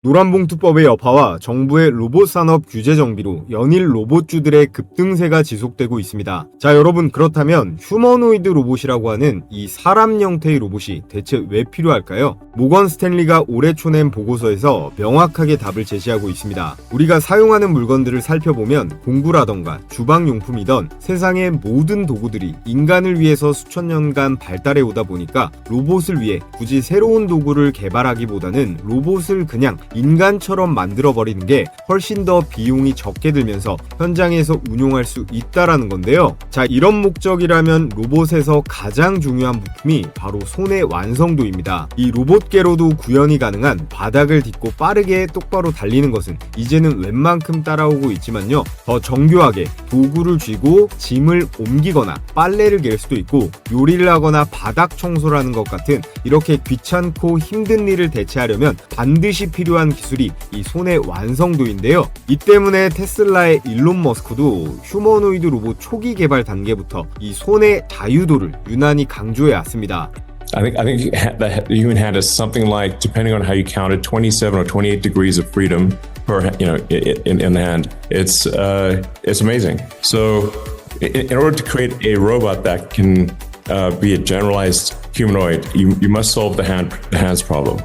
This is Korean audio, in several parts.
노란봉투법의 여파와 정부의 로봇 산업 규제 정비로 연일 로봇주들의 급등세가 지속되고 있습니다. 자, 여러분, 그렇다면 휴머노이드 로봇이라고 하는 이 사람 형태의 로봇이 대체 왜 필요할까요? 모건 스탠리가 올해 초낸 보고서에서 명확하게 답을 제시하고 있습니다. 우리가 사용하는 물건들을 살펴보면 공구라던가 주방용품이던 세상의 모든 도구들이 인간을 위해서 수천 년간 발달해 오다 보니까 로봇을 위해 굳이 새로운 도구를 개발하기보다는 로봇을 그냥 인간처럼 만들어버리는 게 훨씬 더 비용이 적게 들면서 현장에서 운용할 수 있다라는 건데요. 자, 이런 목적이라면 로봇에서 가장 중요한 부품이 바로 손의 완성도입니다. 이 로봇계로도 구현이 가능한 바닥을 딛고 빠르게 똑바로 달리는 것은 이제는 웬만큼 따라오고 있지만요. 더 정교하게 도구를 쥐고 짐을 옮기거나 빨래를 갤 수도 있고 요리를 하거나 바닥 청소를 하는 것 같은 이렇게 귀찮고 힘든 일을 대체하려면 반드시 필요한 기술이 이 손의 완성도인데요. 이 때문에 테슬라의 일론 머스크도 휴머노이드 로봇 초기 개발 단계부터 이 손의 자유도를 유난히 강조해 왔습니다. I think that the human hand is something like, depending on how you count it, 27 or 28 degrees of freedom per, in the hand. It's amazing. So, in order to create a robot that can be a generalized humanoid, you must solve the hands problem.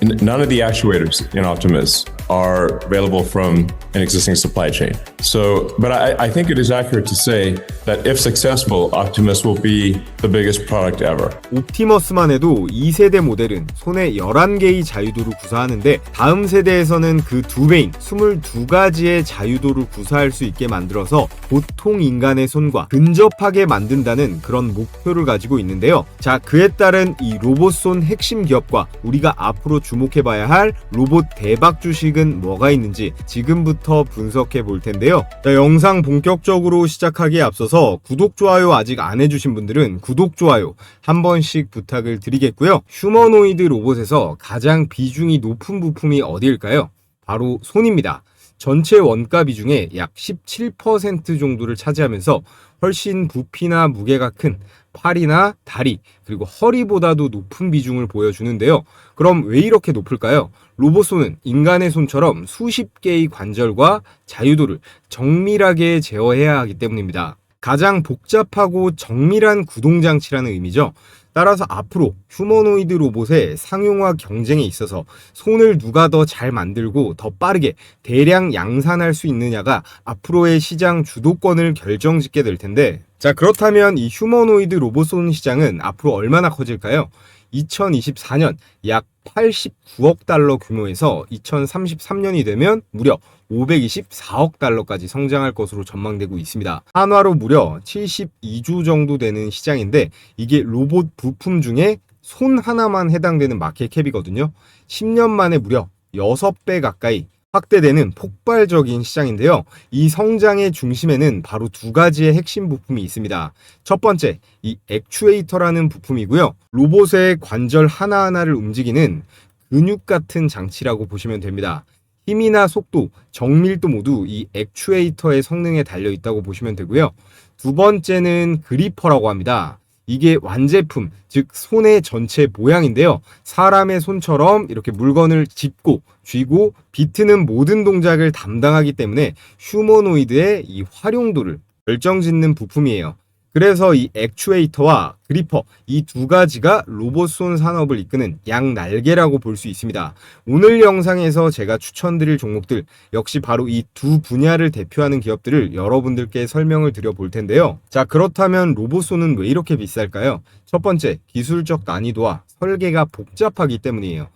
None of the actuators in Optimus are available from an existing supply chain. So, but I think it is accurate to say that if successful, Optimus will be the biggest product ever. 옵티머스만 해도 2세대 모델은 손에 11개의 자유도를 구사하는데 다음 세대에서는 그 2배인 22가지의 자유도를 구사할 수 있게 만들어서 보통 인간의 손과 근접하게 만든다는 그런 목표를 가지고 있는데요. 자, 그에 따른 이 로봇손 핵심 기업과 우리가 앞으로 주목해봐야 할 로봇 대박 주식은 뭐가 있는지 지금부터 분석해 볼 텐데요. 자, 영상 본격적으로 시작하기에 앞서서 구독, 좋아요 아직 안 해주신 분들은 구독, 좋아요 한 번씩 부탁을 드리겠고요. 휴머노이드 로봇에서 가장 비중이 높은 부품이 어디일까요? 바로 손입니다. 전체 원가 비중의 약 17% 정도를 차지하면서 훨씬 부피나 무게가 큰 팔이나 다리, 그리고 허리보다도 높은 비중을 보여주는데요. 그럼 왜 이렇게 높을까요? 로봇손은 인간의 손처럼 수십 개의 관절과 자유도를 정밀하게 제어해야 하기 때문입니다. 가장 복잡하고 정밀한 구동장치라는 의미죠. 따라서 앞으로 휴머노이드 로봇의 상용화 경쟁에 있어서 손을 누가 더 잘 만들고 더 빠르게 대량 양산할 수 있느냐가 앞으로의 시장 주도권을 결정짓게 될 텐데, 자, 그렇다면 이 휴머노이드 로봇손 시장은 앞으로 얼마나 커질까요? 2024년 약 89억 달러 규모에서 2033년이 되면 무려 524억 달러까지 성장할 것으로 전망되고 있습니다. 한화로 무려 72조 정도 되는 시장인데 이게 로봇 부품 중에 손 하나만 해당되는 마켓캡이거든요. 10년 만에 무려 6배 가까이 확대되는 폭발적인 시장인데요. 이 성장의 중심에는 바로 두 가지의 핵심 부품이 있습니다. 첫 번째, 이 액추에이터라는 부품이고요. 로봇의 관절 하나하나를 움직이는 근육 같은 장치라고 보시면 됩니다. 힘이나 속도, 정밀도 모두 이 액추에이터의 성능에 달려 있다고 보시면 되고요. 두 번째는 그리퍼라고 합니다. 이게 완제품, 즉 손의 전체 모양인데요. 사람의 손처럼 이렇게 물건을 짚고 쥐고 비트는 모든 동작을 담당하기 때문에 휴머노이드의 이 활용도를 결정짓는 부품이에요. 그래서 이 액추에이터와 그리퍼, 이 두 가지가 로봇손 산업을 이끄는 양날개라고 볼 수 있습니다. 오늘 영상에서 제가 추천드릴 종목들 역시 바로 이 두 분야를 대표하는 기업들을 여러분들께 설명을 드려 볼 텐데요. 자, 그렇다면 로봇손은 왜 이렇게 비쌀까요? 첫 번째, 기술적 난이도와 설계가 복잡하기 때문이에요.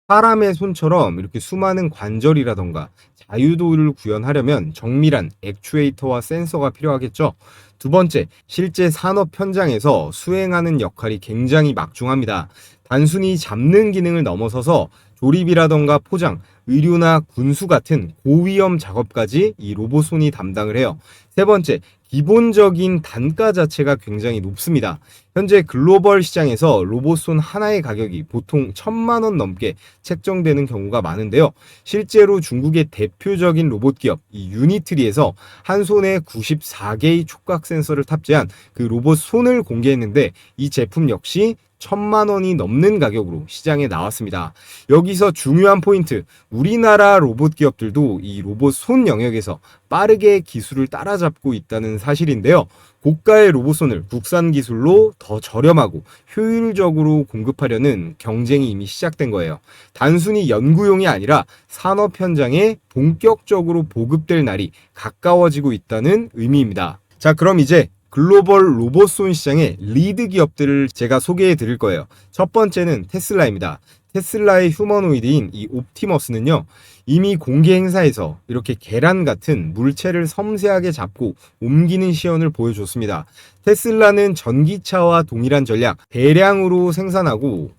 사람의 손처럼 이렇게 수많은 관절이라던가 자유도를 구현하려면 정밀한 액추에이터와 센서가 필요하겠죠. 두 번째, 실제 산업 현장에서 수행하는 역할이 굉장히 막중합니다. 단순히 잡는 기능을 넘어서서 조립이라던가 포장, 의료나 군수 같은 고위험 작업까지 이 로봇손이 담당을 해요. 세 번째, 기본적인 단가 자체가 굉장히 높습니다. 현재 글로벌 시장에서 로봇손 하나의 가격이 보통 1,000만 원 넘게 책정되는 경우가 많은데요. 실제로 중국의 대표적인 로봇 기업 이 유니트리에서 한 손에 94개의 촉각 센서를 탑재한 그 로봇 손을 공개했는데 이 제품 역시 1,000만 원이 넘는 가격으로 시장에 나왔습니다. 여기서 중요한 포인트, 우리나라 로봇 기업들도 이 로봇 손 영역에서 빠르게 기술을 따라잡고 있다는 사실인데요. 고가의 로봇손을 국산 기술로 더 저렴하고 효율적으로 공급하려는 경쟁이 이미 시작된 거예요. 단순히 연구용이 아니라 산업 현장에 본격적으로 보급될 날이 가까워지고 있다는 의미입니다. 자, 그럼 이제 글로벌 로봇손 시장의 리드 기업들을 제가 소개해 드릴 거예요. 첫 번째는 테슬라입니다. 테슬라의 휴머노이드인 이 옵티머스는요, 이미 공개 행사에서 이렇게 계란 같은 물체를 섬세하게 잡고 옮기는 시연을 보여줬습니다. 테슬라는 전기차와 동일한 전략, 대량으로 생산하고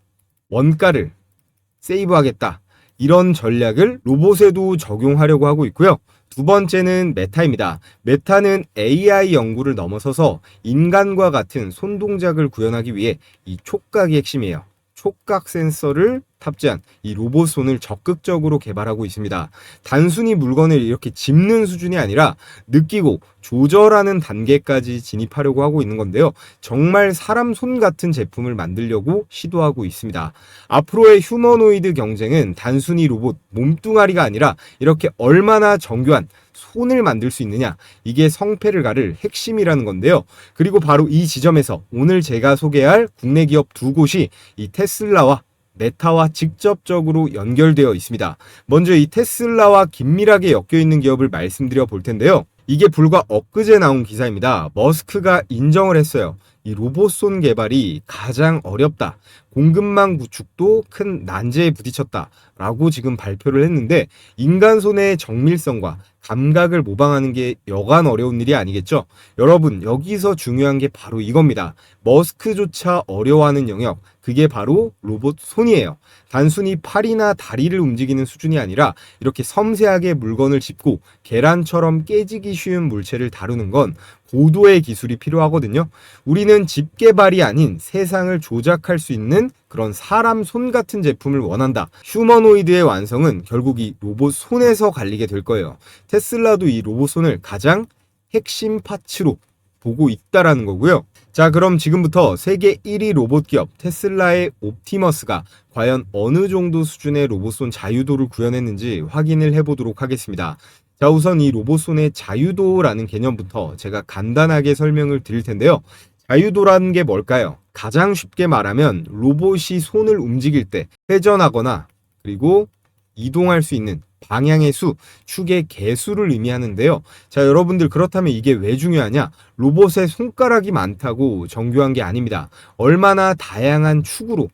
원가를 세이브하겠다, 이런 전략을 로봇에도 적용하려고 하고 있고요. 두 번째는 메타입니다. 메타는 AI 연구를 넘어서서 인간과 같은 손동작을 구현하기 위해 이 촉각이 핵심이에요. 촉각 센서를 탑재한 이 로봇손을 적극적으로 개발하고 있습니다. 단순히 물건을 이렇게 짚는 수준이 아니라 느끼고 조절하는 단계까지 진입하려고 하고 있는 건데요. 정말 사람 손 같은 제품을 만들려고 시도하고 있습니다. 앞으로의 휴머노이드 경쟁은 단순히 로봇 몸뚱아리가 아니라 이렇게 얼마나 정교한 손을 만들 수 있느냐, 이게 성패를 가를 핵심이라는 건데요. 그리고 바로 이 지점에서 오늘 제가 소개할 국내 기업 두 곳이 이 테슬라와 메타와 직접적으로 연결되어 있습니다. 먼저 이 테슬라와 긴밀하게 엮여 있는 기업을 말씀드려 볼 텐데요. 이게 불과 엊그제 나온 기사입니다. 머스크가 인정을 했어요. 이 로봇손 개발이 가장 어렵다, 공급망 구축도 큰 난제에 부딪혔다 라고 지금 발표를 했는데, 인간 손의 정밀성과 감각을 모방하는 게 여간 어려운 일이 아니겠죠? 여러분, 여기서 중요한 게 바로 이겁니다. 머스크조차 어려워하는 영역, 그게 바로 로봇 손이에요. 단순히 팔이나 다리를 움직이는 수준이 아니라 이렇게 섬세하게 물건을 짚고 계란처럼 깨지기 쉬운 물체를 다루는 건 고도의 기술이 필요하거든요. 우리는 집게발이 아닌 세상을 조작할 수 있는 그런 사람 손 같은 제품을 원한다. 휴머노이드의 완성은 결국 이 로봇 손에서 갈리게 될 거예요. 테슬라도 이 로봇 손을 가장 핵심 파츠로 보고 있다라는 거고요. 자, 그럼 지금부터 세계 1위 로봇 기업 테슬라의 옵티머스가 과연 어느 정도 수준의 로봇손 자유도를 구현했는지 확인을 해보도록 하겠습니다. 자, 우선 이 로봇손의 자유도라는 개념부터 제가 간단하게 설명을 드릴 텐데요. 자유도라는 게 뭘까요? 가장 쉽게 말하면 로봇이 손을 움직일 때 회전하거나 그리고 이동할 수 있는 방향의 수, 축의 개수를 의미하는데요. 자, 여러분들, 그렇다면 이게 왜 중요하냐? 로봇의 손가락이 많다고 정교한 게 아닙니다. 얼마나 다양한 축으로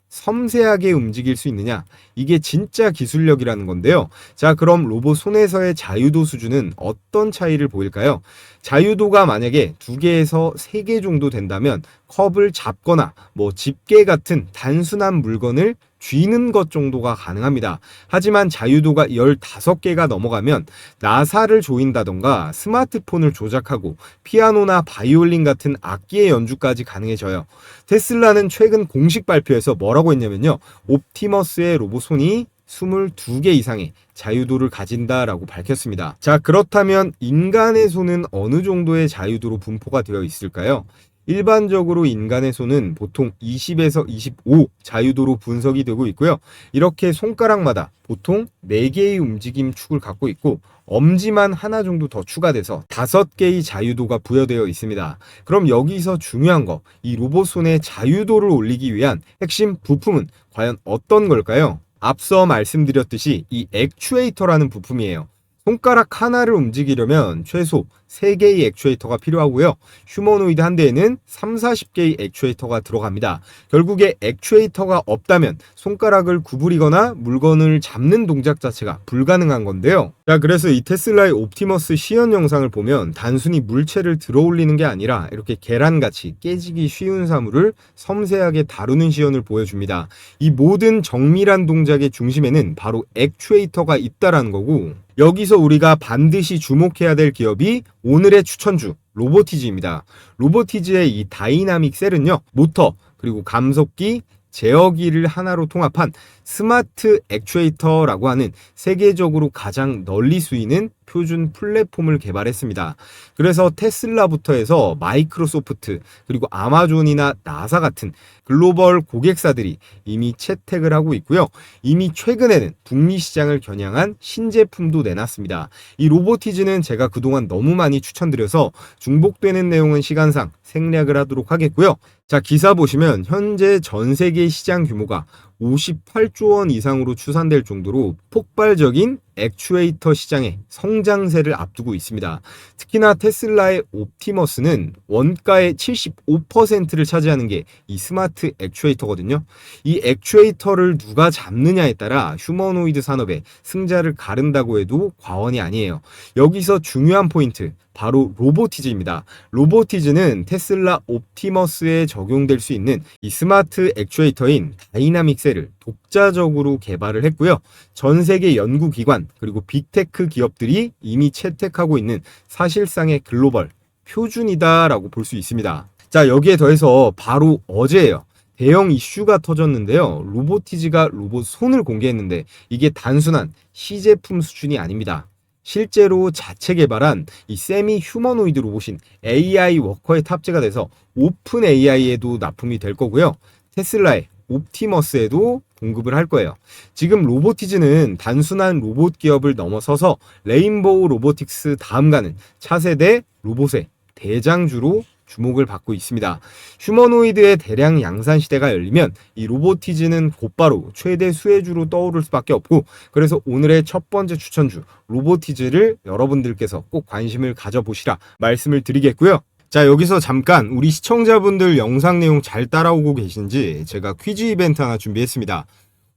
섬세하게 움직일 수 있느냐, 이게 진짜 기술력이라는 건데요. 자, 그럼 로봇 손에서의 자유도 수준은 어떤 차이를 보일까요? 자유도가 만약에 2개에서 3개 정도 된다면 컵을 잡거나 뭐 집게 같은 단순한 물건을 쥐는 것 정도가 가능합니다. 하지만 자유도가 15개가 넘어가면 나사를 조인다던가 스마트폰을 조작하고 피아노나 바이올린 같은 악기의 연주까지 가능해져요. 테슬라는 최근 공식 발표에서 뭐라고 했냐면요, 옵티머스의 로봇손이 22개 이상의 자유도를 가진다라고 밝혔습니다. 자, 그렇다면 인간의 손은 어느 정도의 자유도로 분포가 되어 있을까요? 일반적으로 인간의 손은 보통 20에서 25 자유도로 분석이 되고 있고요. 이렇게 손가락마다 보통 4개의 움직임 축을 갖고 있고 엄지만 하나 정도 더 추가돼서 5개의 자유도가 부여되어 있습니다. 그럼 여기서 중요한 거, 이 로봇손의 자유도를 올리기 위한 핵심 부품은 과연 어떤 걸까요? 앞서 말씀드렸듯이 이 액추에이터라는 부품이에요. 손가락 하나를 움직이려면 최소 3개의 액추에이터가 필요하고요. 휴머노이드 한 대에는 30-40개의 액추에이터가 들어갑니다. 결국에 액추에이터가 없다면 손가락을 구부리거나 물건을 잡는 동작 자체가 불가능한 건데요. 자, 그래서 이 테슬라의 옵티머스 시연 영상을 보면 단순히 물체를 들어 올리는 게 아니라 이렇게 계란같이 깨지기 쉬운 사물을 섬세하게 다루는 시연을 보여줍니다. 이 모든 정밀한 동작의 중심에는 바로 액추에이터가 있다라는 거고, 여기서 우리가 반드시 주목해야 될 기업이 오늘의 추천주, 로보티즈입니다. 로보티즈의 이 다이나믹 셀은요, 모터, 그리고 감속기, 제어기를 하나로 통합한 스마트 액추에이터라고 하는 세계적으로 가장 널리 쓰이는 표준 플랫폼을 개발했습니다. 그래서 테슬라부터 해서 마이크로소프트, 그리고 아마존이나 나사 같은 글로벌 고객사들이 이미 채택을 하고 있고요. 이미 최근에는 북미 시장을 겨냥한 신제품도 내놨습니다. 이 로보티즈는 제가 그동안 너무 많이 추천드려서 중복되는 내용은 시간상 생략을 하도록 하겠고요. 자, 기사 보시면 현재 전 세계 시장 규모가 58조 원 이상으로 추산될 정도로 폭발적인 액추에이터 시장의 성장세를 앞두고 있습니다. 특히나 테슬라의 옵티머스는 원가의 75%를 차지하는 게 이 스마트 액추에이터거든요. 이 액추에이터를 누가 잡느냐에 따라 휴머노이드 산업의 승자를 가른다고 해도 과언이 아니에요. 여기서 중요한 포인트, 바로 로보티즈입니다. 로보티즈는 테슬라 옵티머스에 적용될 수 있는 이 스마트 액추에이터인 다이나믹 셀을 독자적으로 개발을 했고요. 전 세계 연구기관 그리고 빅테크 기업들이 이미 채택하고 있는 사실상의 글로벌 표준이다라고 볼 수 있습니다. 자, 여기에 더해서 바로 어제예요. 대형 이슈가 터졌는데요. 로보티즈가 로봇 손을 공개했는데 이게 단순한 시제품 수준이 아닙니다. 실제로 자체 개발한 이 세미 휴머노이드 로봇인 AI 워커에 탑재가 돼서 오픈 AI에도 납품이 될 거고요. 테슬라의 옵티머스에도 공급을 할 거예요. 지금 로보티즈는 단순한 로봇 기업을 넘어서서 레인보우 로보틱스 다음 가는 차세대 로봇의 대장주로 주목을 받고 있습니다. 휴머노이드의 대량 양산 시대가 열리면 이 로보티즈는 곧바로 최대 수혜주로 떠오를 수밖에 없고, 그래서 오늘의 첫 번째 추천주 로보티즈를 여러분들께서 꼭 관심을 가져보시라 말씀을 드리겠고요. 자, 여기서 잠깐 우리 시청자분들 영상 내용 잘 따라오고 계신지 제가 퀴즈 이벤트 하나 준비했습니다.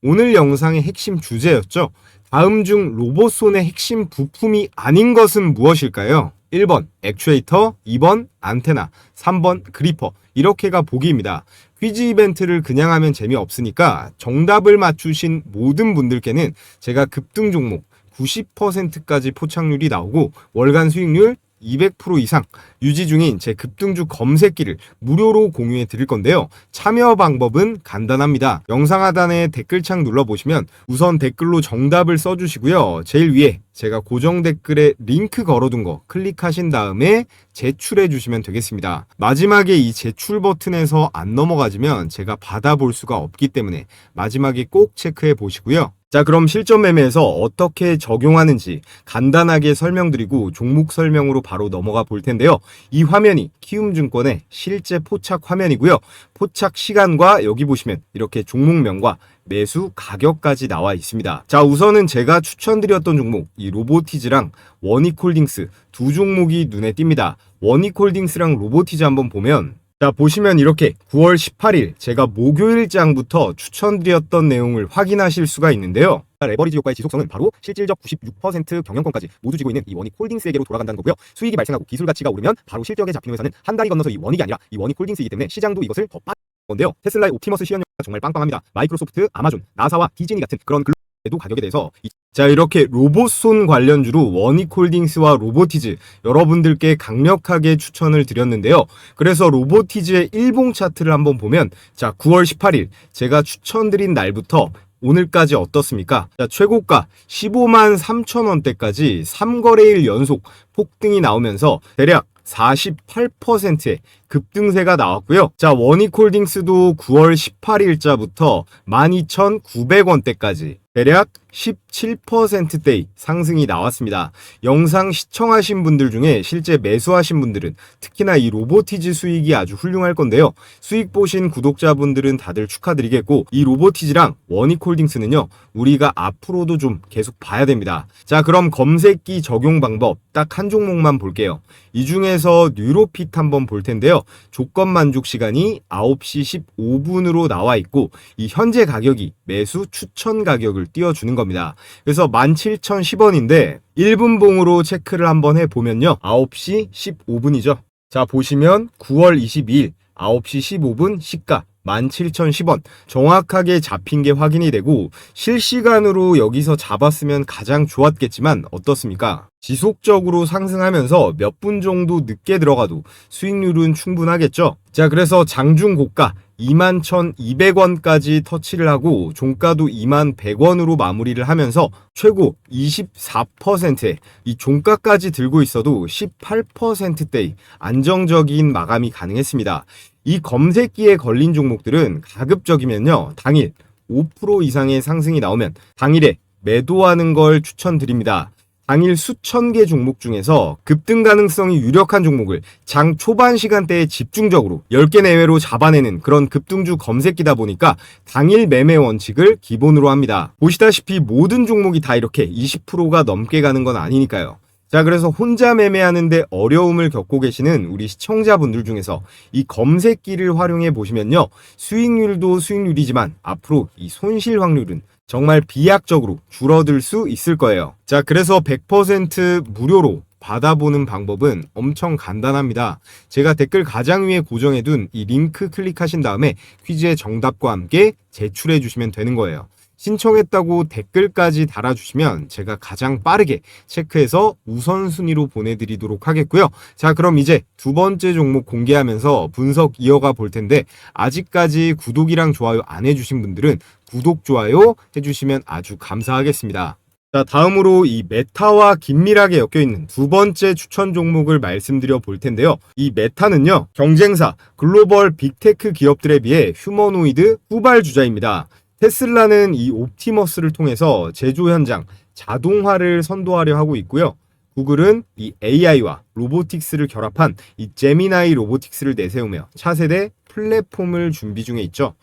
오늘 영상의 핵심 주제였죠. 다음 중 로봇 손의 핵심 부품이 아닌 것은 무엇일까요? 1번 액추에이터, 2번 안테나, 3번 그리퍼. 이렇게가 보기입니다. 퀴즈 이벤트를 그냥 하면 재미없으니까 정답을 맞추신 모든 분들께는 제가 급등 종목 90%까지 포착률이 나오고 월간 수익률 200% 이상 유지 중인 제 급등주 검색기를 무료로 공유해 드릴 건데요. 참여 방법은 간단합니다. 영상 하단에 댓글창 눌러보시면 우선 댓글로 정답을 써주시고요. 제일 위에 제가 고정 댓글에 링크 걸어둔 거 클릭하신 다음에 제출해 주시면 되겠습니다. 마지막에 이 제출 버튼에서 안 넘어가지면 제가 받아볼 수가 없기 때문에 마지막에 꼭 체크해 보시고요. 자, 그럼 실전 매매에서 어떻게 적용하는지 간단하게 설명드리고 종목 설명으로 바로 넘어가 볼 텐데요. 이 화면이 키움증권의 실제 포착 화면이고요. 포착 시간과 여기 보시면 이렇게 종목명과 매수 가격까지 나와 있습니다. 자, 우선은 제가 추천드렸던 종목 이 로보티즈랑 원익홀딩스 두 종목이 눈에 띕니다. 원익홀딩스랑 로보티즈 한번 보면, 자, 보시면 이렇게 9월 18일 제가 목요일장부터 추천드렸던 내용을 확인하실 수가 있는데요. 레버리지 효과의 지속성은 바로 실질적 96% 경영권까지 모두 쥐고 있는 이 원익홀딩스에게로 돌아간다는 거고요. 수익이 발생하고 기술 가치가 오르면 바로 실적에 잡히는 회사는 한 다리 건너서 이 원익이 아니라 이 원익홀딩스이기 때문에 시장도 이것을 더 빠른 건데요. 테슬라의 옵티머스 시연료가 정말 빵빵합니다. 마이크로소프트, 아마존, 나사와 디즈니 같은 그런 글로벌 가격에 대해서 자, 이렇게 로봇손 관련주로 원익홀딩스와 로보티즈 여러분들께 강력하게 추천을 드렸는데요. 그래서 로보티즈의 일봉 차트를 한번 보면, 자, 9월 18일 제가 추천드린 날부터 오늘까지 어떻습니까? 자, 최고가 15만 3천 원대까지 3거래일 연속 폭등이 나오면서 대략 48%의 급등세가 나왔고요. 자, 원익홀딩스도 9월 18일자부터 12,900원대까지 대략 17%대의 상승이 나왔습니다. 영상 시청하신 분들 중에 실제 매수하신 분들은 특히나 이 로보티즈 수익이 아주 훌륭할 건데요. 수익 보신 구독자분들은 다들 축하드리겠고, 이 로보티즈랑 원익홀딩스는요, 우리가 앞으로도 좀 계속 봐야 됩니다. 자, 그럼 검색기 적용 방법 딱 한 종목만 볼게요. 이 중에서 뉴로핏 한번 볼 텐데요. 조건 만족 시간이 9시 15분으로 나와 있고 이 현재 가격이 매수 추천 가격을 띄워주는 겁니다. 그래서 17,010원인데 1분 봉으로 체크를 한번 해보면요. 9시 15분이죠. 자, 보시면 9월 22일 9시 15분 시가 17,010원 정확하게 잡힌 게 확인이 되고, 실시간으로 여기서 잡았으면 가장 좋았겠지만 어떻습니까? 지속적으로 상승하면서 몇 분 정도 늦게 들어가도 수익률은 충분하겠죠. 자, 그래서 장중 고가 21,200원까지 터치를 하고 종가도 21,100원으로 마무리를 하면서 최고 24%의 이 종가까지 들고 있어도 18%대의 안정적인 마감이 가능했습니다. 이 검색기에 걸린 종목들은 가급적이면요, 당일 5% 이상의 상승이 나오면 당일에 매도하는 걸 추천드립니다. 당일 수천 개 종목 중에서 급등 가능성이 유력한 종목을 장 초반 시간대에 집중적으로 10개 내외로 잡아내는 그런 급등주 검색기다 보니까 당일 매매 원칙을 기본으로 합니다. 보시다시피 모든 종목이 다 이렇게 20%가 넘게 가는 건 아니니까요. 자, 그래서 혼자 매매하는데 어려움을 겪고 계시는 우리 시청자분들 중에서 이 검색기를 활용해 보시면요, 수익률도 수익률이지만 앞으로 이 손실 확률은 정말 비약적으로 줄어들 수 있을 거예요. 자, 그래서 100% 무료로 받아보는 방법은 엄청 간단합니다. 제가 댓글 가장 위에 고정해둔 이 링크 클릭하신 다음에 퀴즈의 정답과 함께 제출해 주시면 되는 거예요. 신청했다고 댓글까지 달아주시면 제가 가장 빠르게 체크해서 우선순위로 보내드리도록 하겠고요. 자, 그럼 이제 두 번째 종목 공개하면서 분석 이어가 볼 텐데, 아직까지 구독이랑 좋아요 안 해주신 분들은 구독, 좋아요 해주시면 아주 감사하겠습니다. 자, 다음으로 이 메타와 긴밀하게 엮여있는 두 번째 추천 종목을 말씀드려 볼 텐데요. 이 메타는요, 경쟁사 글로벌 빅테크 기업들에 비해 휴머노이드 후발주자입니다. 테슬라는 이 옵티머스를 통해서 제조 현장 자동화를 선도하려 하고 있고요. 구글은 이 AI와 로보틱스를 결합한 이 제미나이 로보틱스를 내세우며 차세대 플랫폼을 준비 중에 있죠.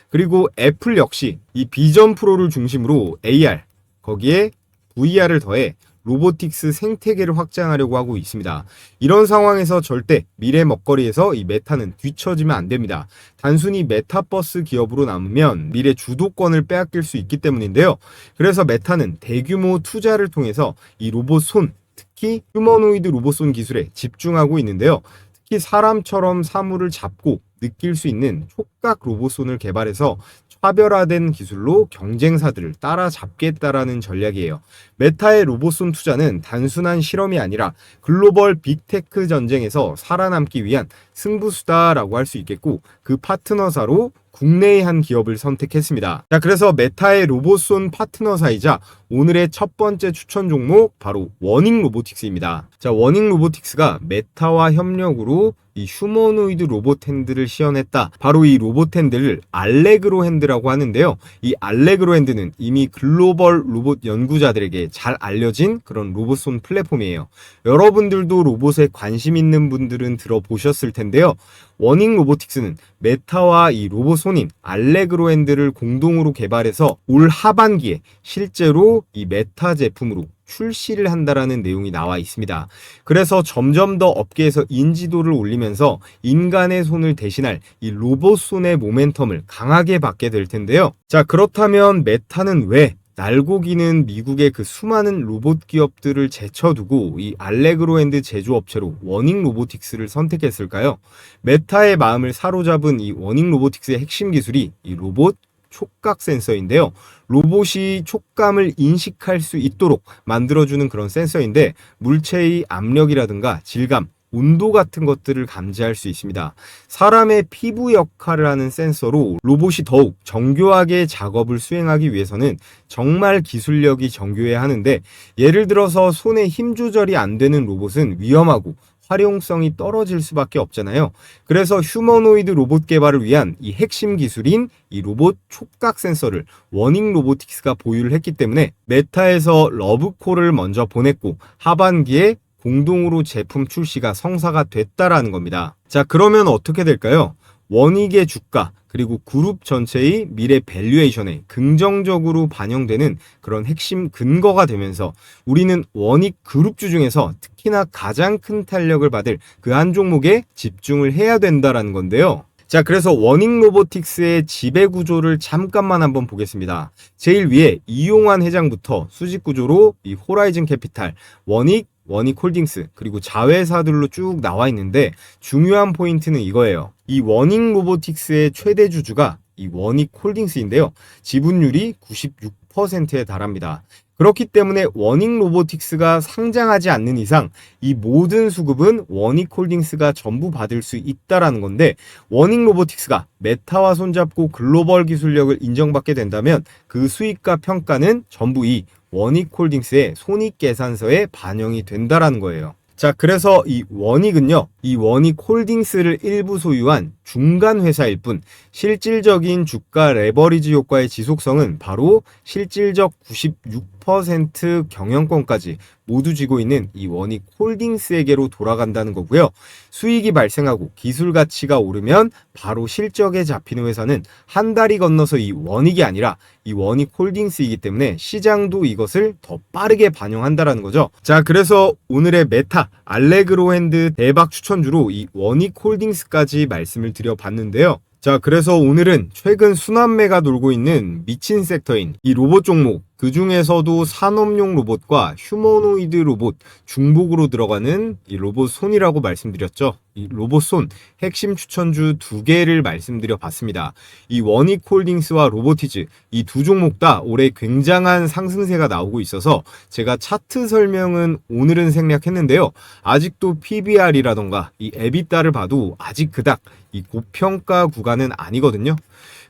그리고 애플 역시 이 비전 프로를 중심으로 AR, 거기에 VR을 더해 로보틱스 생태계를 확장하려고 하고 있습니다. 이런 상황에서 절대 미래 먹거리에서 이 메타는 뒤처지면 안 됩니다. 단순히 메타버스 기업으로 남으면 미래 주도권을 빼앗길 수 있기 때문인데요. 그래서 메타는 대규모 투자를 통해서 이 로봇손, 특히 휴머노이드 로봇손 기술에 집중하고 있는데요. 특히 사람처럼 사물을 잡고 느낄 수 있는 촉각 로봇손을 개발해서 차별화된 기술로 경쟁사들을 따라잡겠다라는 전략이에요. 메타의 로봇손 투자는 단순한 실험이 아니라 글로벌 빅테크 전쟁에서 살아남기 위한 승부수다라고 할 수 있겠고, 그 파트너사로 국내의 한 기업을 선택했습니다. 자, 그래서 메타의 로봇손 파트너사이자 오늘의 첫 번째 추천 종목 바로 워닝 로보틱스입니다. 자, 워닝 로보틱스가 메타와 협력으로 이 휴머노이드 로봇 핸드를 시연했다. 바로 이 로봇 핸드를 알레그로 핸드라고 하는데요. 이 알레그로 핸드는 이미 글로벌 로봇 연구자들에게 잘 알려진 그런 로봇손 플랫폼이에요. 여러분들도 로봇에 관심 있는 분들은 들어보셨을 텐데요. 워닝 로보틱스는 메타와 이 로봇손인 알레그로 핸드를 공동으로 개발해서 올 하반기에 실제로 이 메타 제품으로 출시를 한다라는 내용이 나와 있습니다. 그래서 점점 더 업계에서 인지도를 올리면서 인간의 손을 대신할 이 로봇손의 모멘텀을 강하게 받게 될 텐데요. 자, 그렇다면 메타는 왜 날고기는 미국의 그 수많은 로봇 기업들을 제쳐두고 이 알레그로 핸드 제조업체로 워닝 로보틱스를 선택했을까요? 메타의 마음을 사로잡은 이 워닝 로보틱스의 핵심 기술이 이 로봇 촉각 센서인데요. 로봇이 촉감을 인식할 수 있도록 만들어주는 그런 센서인데, 물체의 압력이라든가 질감, 온도 같은 것들을 감지할 수 있습니다. 사람의 피부 역할을 하는 센서로 로봇이 더욱 정교하게 작업을 수행하기 위해서는 정말 기술력이 정교해야 하는데, 예를 들어서 손에 힘 조절이 안 되는 로봇은 위험하고 활용성이 떨어질 수밖에 없잖아요. 그래서 휴머노이드 로봇 개발을 위한 이 핵심 기술인 이 로봇 촉각 센서를 워닝 로보틱스가 보유를 했기 때문에 메타에서 러브콜을 먼저 보냈고 하반기에 공동으로 제품 출시가 성사가 됐다라는 겁니다. 자, 그러면 어떻게 될까요? 워닉의 주가 그리고 그룹 전체의 미래 밸류에이션에 긍정적으로 반영되는 그런 핵심 근거가 되면서 우리는 워닉 그룹주 중에서 특히나 가장 큰 탄력을 받을 그 한 종목에 집중을 해야 된다라는 건데요. 자, 그래서 워닝 로보틱스의 지배 구조를 잠깐만 한번 보겠습니다. 제일 위에 이용환 회장부터 수직 구조로 이 호라이즌 캐피탈, 워닉 홀딩스, 그리고 자회사들로 쭉 나와 있는데, 중요한 포인트는 이거예요. 이 워닝 로보틱스의 최대 주주가 이 워닉 홀딩스인데요. 지분율이 4%에 달합니다. 그렇기 때문에 워닉 로보틱스가 상장하지 않는 이상 이 모든 수급은 워닉홀딩스가 전부 받을 수 있다라는 건데, 워닉 로보틱스가 메타와 손잡고 글로벌 기술력을 인정받게 된다면 그 수익과 평가는 전부 이 워닉홀딩스의 손익계산서에 반영이 된다라는 거예요. 자, 그래서 이 워닉은요, 이 워닉홀딩스를 일부 소유한 중간 회사일 뿐 실질적인 주가 레버리지 효과의 지속성은 바로 실질적 96% 경영권까지 모두 쥐고 있는 이 워닉홀딩스에게로 돌아간다는 거고요. 수익이 발생하고 기술 가치가 오르면 바로 실적에 잡히는 회사는 한 달이 건너서 이 워닉이 아니라 이 워닉홀딩스이기 때문에 시장도 이것을 더 빠르게 반영한다라는 거죠. 자, 그래서 오늘의 메타, 알레그로 핸드 대박 추천주로 이 워닉홀딩스까지 말씀을 드려봤는데요. 자, 그래서 오늘은 최근 순환매가 돌고 있는 미친 섹터인 이 로봇 종목, 그 중에서도 산업용 로봇과 휴머노이드 로봇 중복으로 들어가는 이 로봇 손이라고 말씀드렸죠. 이 로봇 손 핵심 추천주 두 개를 말씀드려 봤습니다. 이 워닉홀딩스와 로보티즈, 이 두 종목 다 올해 굉장한 상승세가 나오고 있어서 제가 차트 설명은 오늘은 생략했는데요. 아직도 PBR이라던가 이 에비타를 봐도 아직 그닥 이 고평가 구간은 아니거든요.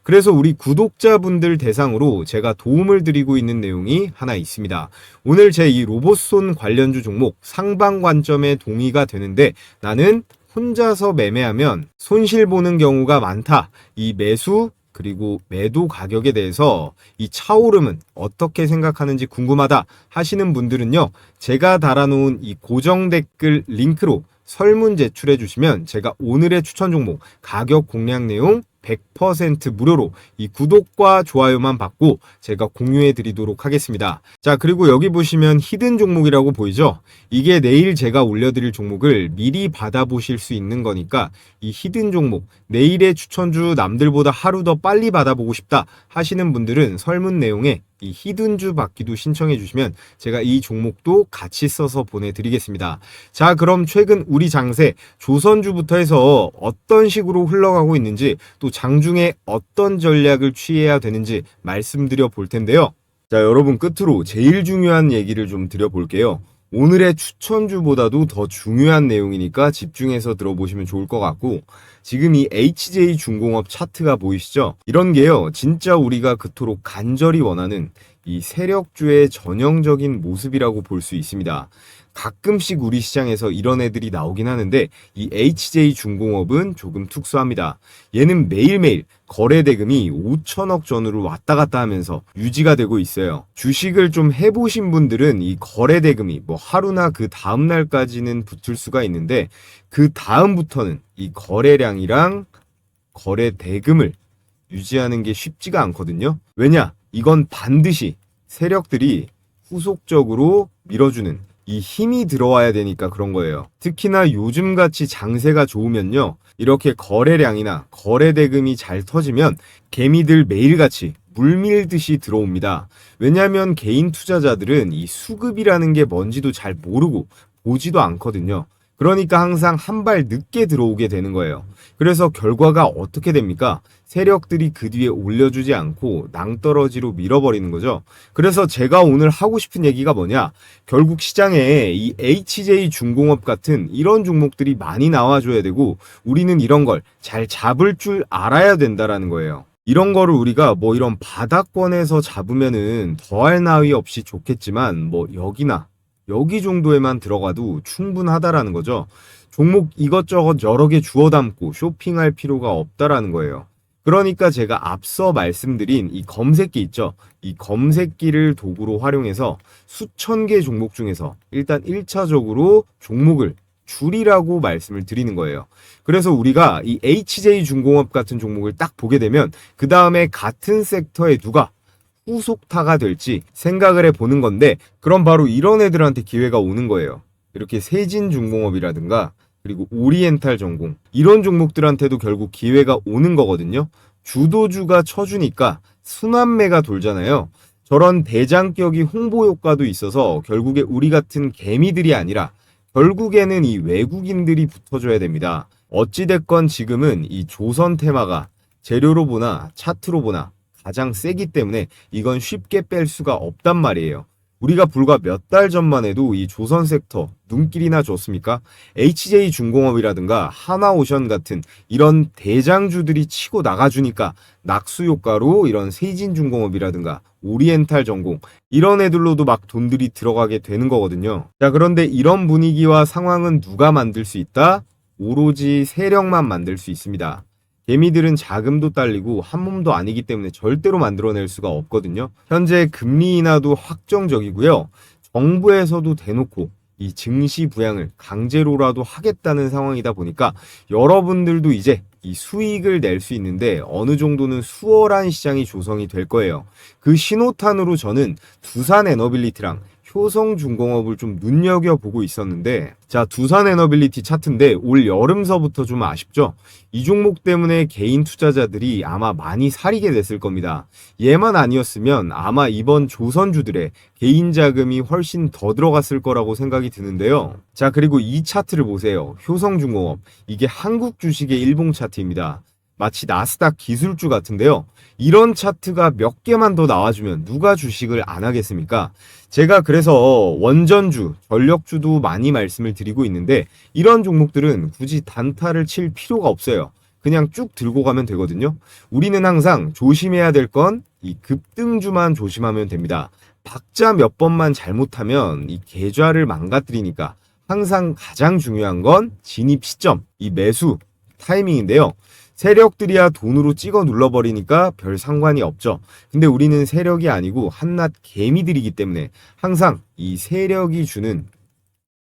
그래서 우리 구독자분들 대상으로 제가 도움을 드리고 있는 내용이 하나 있습니다. 오늘 제 이 로봇손 관련주 종목 상방 관점에 동의가 되는데 나는 혼자서 매매하면 손실 보는 경우가 많다. 이 매수 그리고 매도 가격에 대해서 이 차오름은 어떻게 생각하는지 궁금하다 하시는 분들은요, 제가 달아놓은 이 고정 댓글 링크로 설문 제출해 주시면 제가 오늘의 추천 종목 가격 공략 내용 100% 무료로 이 구독과 좋아요만 받고 제가 공유해 드리도록 하겠습니다. 자, 그리고 여기 보시면 히든 종목이라고 보이죠? 이게 내일 제가 올려드릴 종목을 미리 받아보실 수 있는 거니까 이 히든 종목, 내일의 추천주 남들보다 하루 더 빨리 받아보고 싶다 하시는 분들은 설문 내용에 이 히든주 받기도 신청해 주시면 제가 이 종목도 같이 써서 보내드리겠습니다. 자, 그럼 최근 우리 장세 조선주부터 해서 어떤 식으로 흘러가고 있는지, 또 장중에 어떤 전략을 취해야 되는지 말씀드려 볼 텐데요. 자, 여러분, 끝으로 제일 중요한 얘기를 좀 드려볼게요. 오늘의 추천주보다도 더 중요한 내용이니까 집중해서 들어보시면 좋을 것 같고, 지금 이 HJ중공업 차트가 보이시죠? 이런 게요, 진짜 우리가 그토록 간절히 원하는 이 세력주의 전형적인 모습이라고 볼 수 있습니다. 가끔씩 우리 시장에서 이런 애들이 나오긴 하는데 이 HJ중공업은 조금 특수합니다. 얘는 매일매일 거래 대금이 5천억 전후로 왔다 갔다 하면서 유지가 되고 있어요. 주식을 좀 해보신 분들은 이 거래 대금이 뭐 하루나 그 다음 날까지는 붙을 수가 있는데 그 다음부터는 이 거래량이랑 거래 대금을 유지하는 게 쉽지가 않거든요. 왜냐? 이건 반드시 세력들이 후속적으로 밀어주는 이 힘이 들어와야 되니까 그런 거예요. 특히나 요즘같이 장세가 좋으면요, 이렇게 거래량이나 거래 대금이 잘 터지면 개미들 매일같이 물밀듯이 들어옵니다. 왜냐하면 개인 투자자들은 이 수급이라는 게 뭔지도 잘 모르고 보지도 않거든요. 그러니까 항상 한 발 늦게 들어오게 되는 거예요. 그래서 결과가 어떻게 됩니까? 세력들이 그 뒤에 올려주지 않고 낭떠러지로 밀어버리는 거죠. 그래서 제가 오늘 하고 싶은 얘기가 뭐냐? 결국 시장에 이 HJ중공업 같은 이런 종목들이 많이 나와줘야 되고 우리는 이런 걸 잘 잡을 줄 알아야 된다라는 거예요. 이런 거를 우리가 뭐 이런 바닥권에서 잡으면은 더할 나위 없이 좋겠지만 뭐 여기 정도에만 들어가도 충분하다라는 거죠. 종목 이것저것 여러 개 주워 담고 쇼핑할 필요가 없다라는 거예요. 그러니까 제가 앞서 말씀드린 이 검색기 있죠. 이 검색기를 도구로 활용해서 수천 개 종목 중에서 일단 1차적으로 종목을 줄이라고 말씀을 드리는 거예요. 그래서 우리가 이 HJ중공업 같은 종목을 딱 보게 되면 그 다음에 같은 섹터에 누가 후속타가 될지 생각을 해보는 건데, 그럼 바로 이런 애들한테 기회가 오는 거예요. 이렇게 세진중공업이라든가 그리고 오리엔탈 전공, 이런 종목들한테도 결국 기회가 오는 거거든요. 주도주가 쳐주니까 순환매가 돌잖아요. 저런 대장격이 홍보 효과도 있어서 결국에 우리 같은 개미들이 아니라 결국에는 이 외국인들이 붙어줘야 됩니다. 어찌됐건 지금은 이 조선 테마가 재료로 보나 차트로 보나 가장 세기 때문에 이건 쉽게 뺄 수가 없단 말이에요. 우리가 불과 몇 달 전만 해도 이 조선 섹터 눈길이나 줬습니까? HJ중공업이라든가 하나오션 같은 이런 대장주들이 치고 나가주니까 낙수 효과로 이런 세진중공업이라든가 오리엔탈 전공 이런 애들로도 막 돈들이 들어가게 되는 거거든요. 자, 그런데 이런 분위기와 상황은 누가 만들 수 있다? 오로지 세력만 만들 수 있습니다. 개미들은 자금도 딸리고 한 몸도 아니기 때문에 절대로 만들어낼 수가 없거든요. 현재 금리 인하도 확정적이고요. 정부에서도 대놓고 이 증시 부양을 강제로라도 하겠다는 상황이다 보니까 여러분들도 이제 이 수익을 낼 수 있는데 어느 정도는 수월한 시장이 조성이 될 거예요. 그 신호탄으로 저는 두산에너빌리티랑 효성중공업을 좀 눈여겨보고 있었는데, 자, 두산에너빌리티 차트인데 올 여름서부터 좀 아쉽죠? 이 종목 때문에 개인 투자자들이 아마 많이 사리게 됐을 겁니다. 얘만 아니었으면 아마 이번 조선주들의 개인 자금이 훨씬 더 들어갔을 거라고 생각이 드는데요. 자, 그리고 이 차트를 보세요. 효성중공업. 이게 한국 주식의 일봉 차트입니다. 마치 나스닥 기술주 같은데요. 이런 차트가 몇 개만 더 나와주면 누가 주식을 안 하겠습니까? 제가 그래서 원전주, 전력주도 많이 말씀을 드리고 있는데 이런 종목들은 굳이 단타를 칠 필요가 없어요. 그냥 쭉 들고 가면 되거든요. 우리는 항상 조심해야 될 건 이 급등주만 조심하면 됩니다. 박자 몇 번만 잘못하면 이 계좌를 망가뜨리니까 항상 가장 중요한 건 진입 시점, 이 매수 타이밍인데요. 세력들이야 돈으로 찍어 눌러버리니까 별 상관이 없죠. 근데 우리는 세력이 아니고 한낱 개미들이기 때문에 항상 이 세력이 주는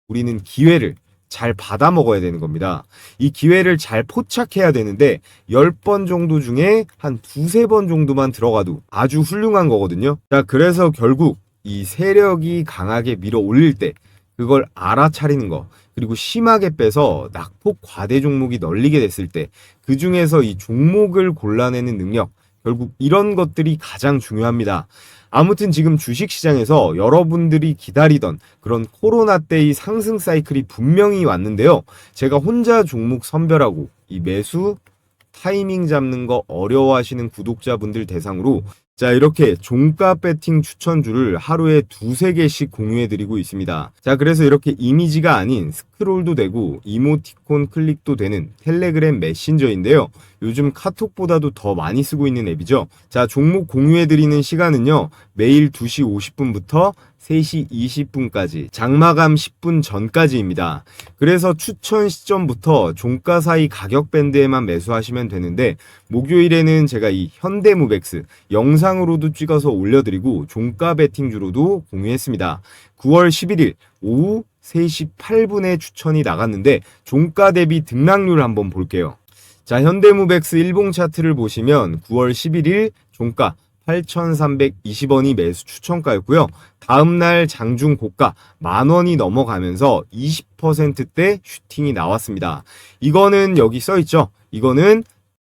우리는 기회를 잘 받아 먹어야 되는 겁니다. 이 기회를 잘 포착해야 되는데 10번 정도 중에 한 두세 번 정도만 들어가도 아주 훌륭한 거거든요. 자, 그래서 결국 이 세력이 강하게 밀어 올릴 때 그걸 알아차리는 거, 그리고 심하게 빼서 낙폭 과대 종목이 널리게 됐을 때 그 중에서 이 종목을 골라내는 능력, 결국 이런 것들이 가장 중요합니다. 아무튼 지금 주식시장에서 여러분들이 기다리던 그런 코로나 때의 상승 사이클이 분명히 왔는데요. 제가 혼자 종목 선별하고 이 매수 타이밍 잡는 거 어려워하시는 구독자분들 대상으로 자, 이렇게 종가 배팅 추천주를 하루에 두세 개씩 공유해드리고 있습니다. 자, 그래서 이렇게 이미지가 아닌 스크롤도 되고 이모티콘 클릭도 되는 텔레그램 메신저인데요. 요즘 카톡보다도 더 많이 쓰고 있는 앱이죠. 자, 종목 공유해드리는 시간은요. 매일 2시 50분부터 3시 20분까지 장마감 10분 전까지입니다. 그래서 추천 시점부터 종가 사이 가격 밴드에만 매수하시면 되는데 목요일에는 제가 이 현대무백스 영상으로도 찍어서 올려드리고 종가 베팅주로도 공유했습니다. 9월 11일 오후 3시 8분에 추천이 나갔는데 종가 대비 등락률 한번 볼게요. 자, 현대무백스 일봉 차트를 보시면 9월 11일 종가 8,320원이 매수 추천가였고요. 다음날 장중 고가 10,000원이 넘어가면서 20%대 슈팅이 나왔습니다. 이거는 여기 써있죠. 이거는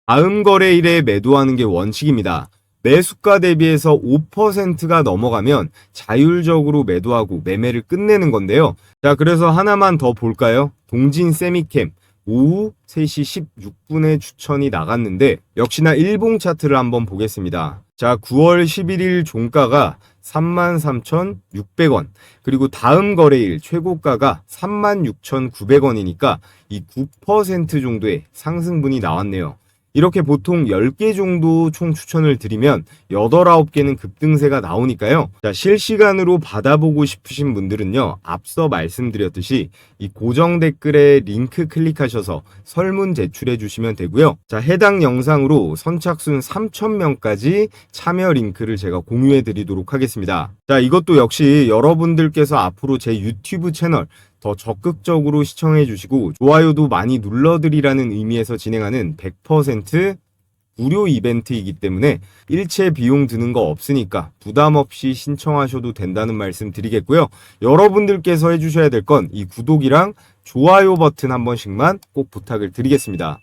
다음 거래일에 매도하는 게 원칙입니다. 매수가 대비해서 5%가 넘어가면 자율적으로 매도하고 매매를 끝내는 건데요. 자, 그래서 하나만 더 볼까요? 동진 세미캠 오후 3시 16분에 추천이 나갔는데 역시나 일봉 차트를 한번 보겠습니다. 자, 9월 11일 종가가 33,600원, 그리고 다음 거래일 최고가가 36,900원이니까 이 9% 정도의 상승분이 나왔네요. 이렇게 보통 10개 정도 총 추천을 드리면 8, 9개는 급등세가 나오니까요. 자, 실시간으로 받아보고 싶으신 분들은요. 앞서 말씀드렸듯이 이 고정 댓글에 링크 클릭하셔서 설문 제출해 주시면 되고요. 자, 해당 영상으로 선착순 3,000명까지 참여 링크를 제가 공유해 드리도록 하겠습니다. 자, 이것도 역시 여러분들께서 앞으로 제 유튜브 채널 더 적극적으로 시청해 주시고 좋아요도 많이 눌러드리라는 의미에서 진행하는 100% 무료 이벤트이기 때문에 일체 비용 드는 거 없으니까 부담 없이 신청하셔도 된다는 말씀 드리겠고요. 여러분들께서 해주셔야 될 건 이 구독이랑 좋아요 버튼 한 번씩만 꼭 부탁을 드리겠습니다.